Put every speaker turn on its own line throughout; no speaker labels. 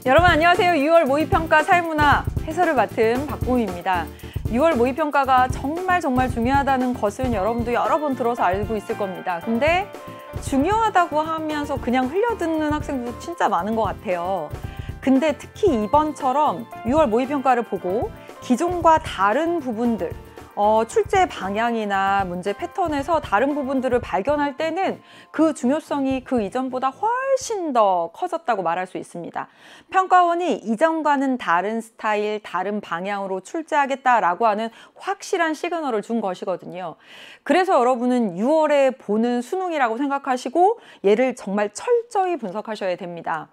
여러분 안녕하세요. 6월 모의평가 사회문화 해설을 맡은 박보미입니다. 6월 모의평가가 정말 중요하다는 것은 여러분도 여러 번 들어서 알고 있을 겁니다. 근데 중요하다고 하면서 그냥 흘려듣는 학생도 진짜 많은 것 같아요. 근데 특히 이번처럼 6월 모의평가를 보고 기존과 다른 부분들, 출제 방향이나 문제 패턴에서 다른 부분들을 발견할 때는 그 중요성이 그 이전보다 훨씬 더 커졌다고 말할 수 있습니다. 평가원이 이전과는 다른 스타일, 다른 방향으로 출제하겠다라고 하는 확실한 시그널을 준 것이거든요. 그래서 여러분은 6월에 보는 수능이라고 생각하시고 얘를 정말 철저히 분석하셔야 됩니다.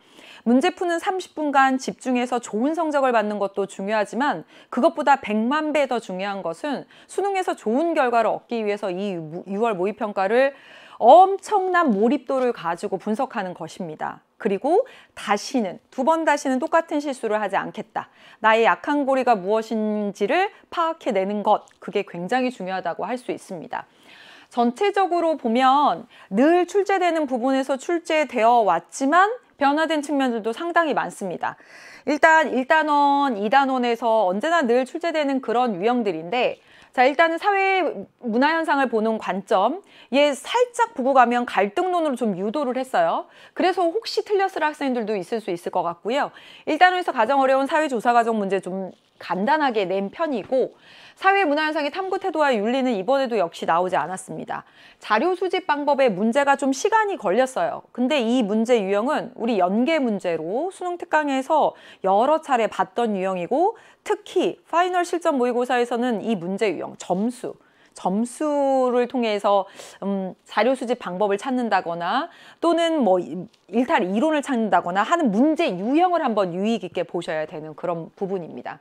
문제 푸는 30분간 집중해서 좋은 성적을 받는 것도 중요하지만 그것보다 100만 배 더 중요한 것은 수능에서 좋은 결과를 얻기 위해서 이 6월 모의평가를 엄청난 몰입도를 가지고 분석하는 것입니다. 그리고 두 번 다시는 똑같은 실수를 하지 않겠다. 나의 약한 고리가 무엇인지를 파악해내는 것, 그게 굉장히 중요하다고 할 수 있습니다. 전체적으로 보면 늘 출제되는 부분에서 출제되어 왔지만 변화된 측면들도 상당히 많습니다. 일단 1단원, 2단원에서 언제나 늘 출제되는 그런 유형들인데, 자, 일단은 사회 문화 현상을 보는 관점, 얘 살짝 보고 가면 갈등론으로 좀 유도를 했어요. 그래서 혹시 틀렸을 학생들도 있을 수 있을 것 같고요. 1단원에서 가장 어려운 사회조사과정 문제 좀 간단하게 낸 편이고, 사회 문화 현상의 탐구 태도와 윤리는 이번에도 역시 나오지 않았습니다. 자료 수집 방법에 문제가 좀 시간이 걸렸어요. 근데 이 문제 유형은 우리 연계 문제로 수능 특강에서 여러 차례 봤던 유형이고, 특히 파이널 실전 모의고사에서는 이 문제 유형, 점수를 통해서 자료 수집 방법을 찾는다거나 또는 뭐 일탈 이론을 찾는다거나 하는 문제 유형을 한번 유의 깊게 보셔야 되는 그런 부분입니다.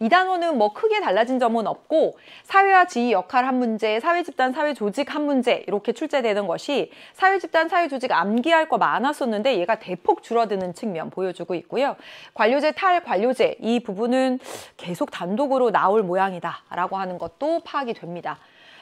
2단원은 뭐 크게 달라진 점은 없고 사회와 지위 역할 한 문제, 사회집단, 사회조직 한 문제 이렇게 출제되는 것이 사회집단, 사회조직 암기할 거 많았었는데 얘가 대폭 줄어드는 측면 보여주고 있고요. 관료제, 탈관료제 이 부분은 계속 단독으로 나올 모양이다 라고 하는 것도 파악이 됩니다.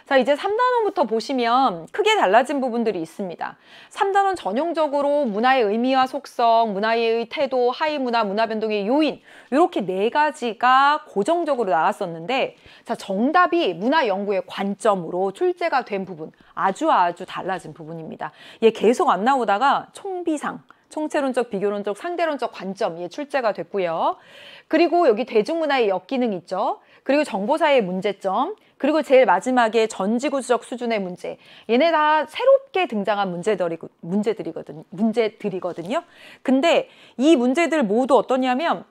자, 이제 3단원부터 보시면 크게 달라진 부분들이 있습니다. 3단원 전형적으로 문화의 의미와 속성, 문화의 태도, 하위 문화, 문화 변동의 요인 이렇게 4가지가 고정적으로 나왔었는데, 자, 정답이 문화 연구의 관점으로 출제가 된 부분 아주 달라진 부분입니다. 얘 계속 안 나오다가 총비상, 총체론적, 비교론적, 상대론적 관점 출제가 됐고요. 그리고 여기 대중문화의 역기능 있죠. 그리고 정보사의 문제점, 그리고 제일 마지막에 전지구조적 수준의 문제. 얘네 다 새롭게 등장한 문제들이거든요. 근데 이 문제들 모두 어떠냐면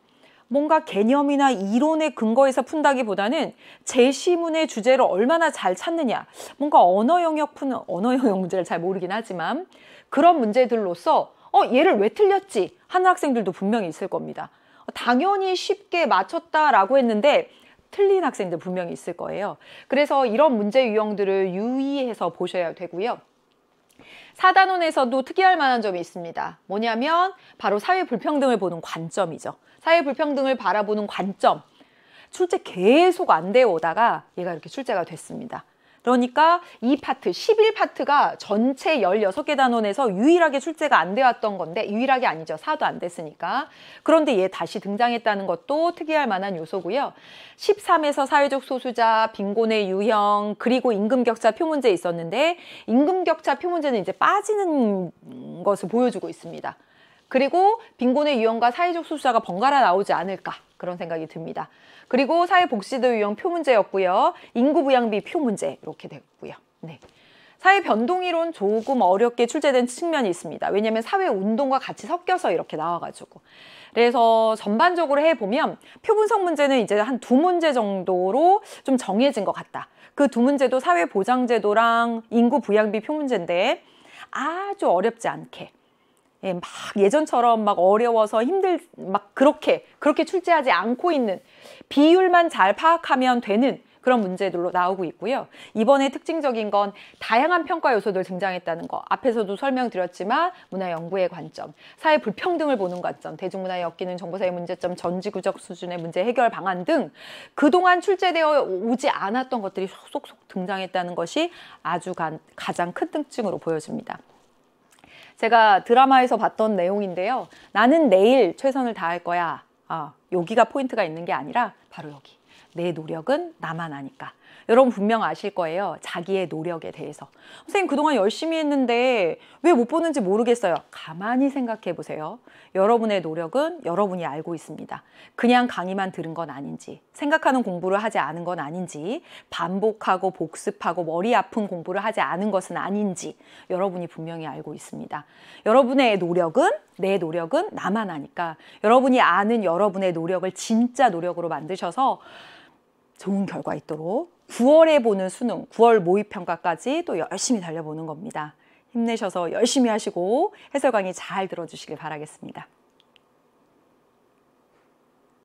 뭔가 개념이나 이론의 근거에서 푼다기보다는 제시문의 주제를 얼마나 잘 찾느냐. 뭔가 언어 영역 문제를 잘 모르긴 하지만 그런 문제들로서 얘를 왜 틀렸지 하는 학생들도 분명히 있을 겁니다. 당연히 쉽게 맞췄다라고 했는데 틀린 학생들 분명히 있을 거예요. 그래서 이런 문제 유형들을 유의해서 보셔야 되고요. 4단원에서도 특이할 만한 점이 있습니다. 뭐냐면 바로 사회 불평등을 보는 관점이죠. 사회 불평등을 바라보는 관점. 출제 계속 안 되어 오다가 얘가 이렇게 출제가 됐습니다. 그러니까 이 파트, 11파트가 전체 16개 단원에서 유일하게 출제가 안 되었던 건데, 유일하게 아니죠. 4도 안 됐으니까. 그런데 얘 다시 등장했다는 것도 특이할 만한 요소고요. 13에서 사회적 소수자, 빈곤의 유형, 그리고 임금격차 표문제 있었는데 임금격차 표문제는 이제 빠지는 것을 보여주고 있습니다. 그리고 빈곤의 유형과 사회적 소수자가 번갈아 나오지 않을까 그런 생각이 듭니다. 그리고 사회복지도 유형 표문제였고요. 인구부양비 표문제 이렇게 됐고요. 네. 사회변동이론 조금 어렵게 출제된 측면이 있습니다. 왜냐하면 사회운동과 같이 섞여서 이렇게 나와가지고. 그래서 전반적으로 해보면 표분석 문제는 이제 한 2문제 정도로 좀 정해진 것 같다. 그 2문제도 사회보장제도랑 인구부양비 표문제인데 아주 어렵지 않게. 막 예전처럼 막 어려워서 그렇게 출제하지 않고 있는, 비율만 잘 파악하면 되는 그런 문제들로 나오고 있고요. 이번에 특징적인 건 다양한 평가 요소들 등장했다는 거. 앞에서도 설명드렸지만 문화 연구의 관점, 사회 불평등을 보는 관점, 대중문화의 엮이는 정보사의 문제점, 전지구적 수준의 문제 해결 방안 등 그동안 출제되어 오지 않았던 것들이 속속 등장했다는 것이 아주 가장 큰 특징으로 보여집니다. 제가 드라마에서 봤던 내용인데요. 나는 내일 최선을 다할 거야. 여기가 포인트가 있는 게 아니라 바로 여기. 내 노력은 나만 아니까. 여러분 분명 아실 거예요. 자기의 노력에 대해서. 선생님 그동안 열심히 했는데 왜 못 보는지 모르겠어요. 가만히 생각해 보세요. 여러분의 노력은 여러분이 알고 있습니다. 그냥 강의만 들은 건 아닌지, 생각하는 공부를 하지 않은 건 아닌지, 반복하고 복습하고 머리 아픈 공부를 하지 않은 것은 아닌지 여러분이 분명히 알고 있습니다. 여러분의 노력은, 내 노력은 나만 아니까 여러분이 아는 여러분의 노력을 진짜 노력으로 만드셔서 좋은 결과 있도록 9월에 보는 수능, 9월 모의평가까지 또 열심히 달려보는 겁니다. 힘내셔서 열심히 하시고 해설 강의 잘 들어주시길 바라겠습니다.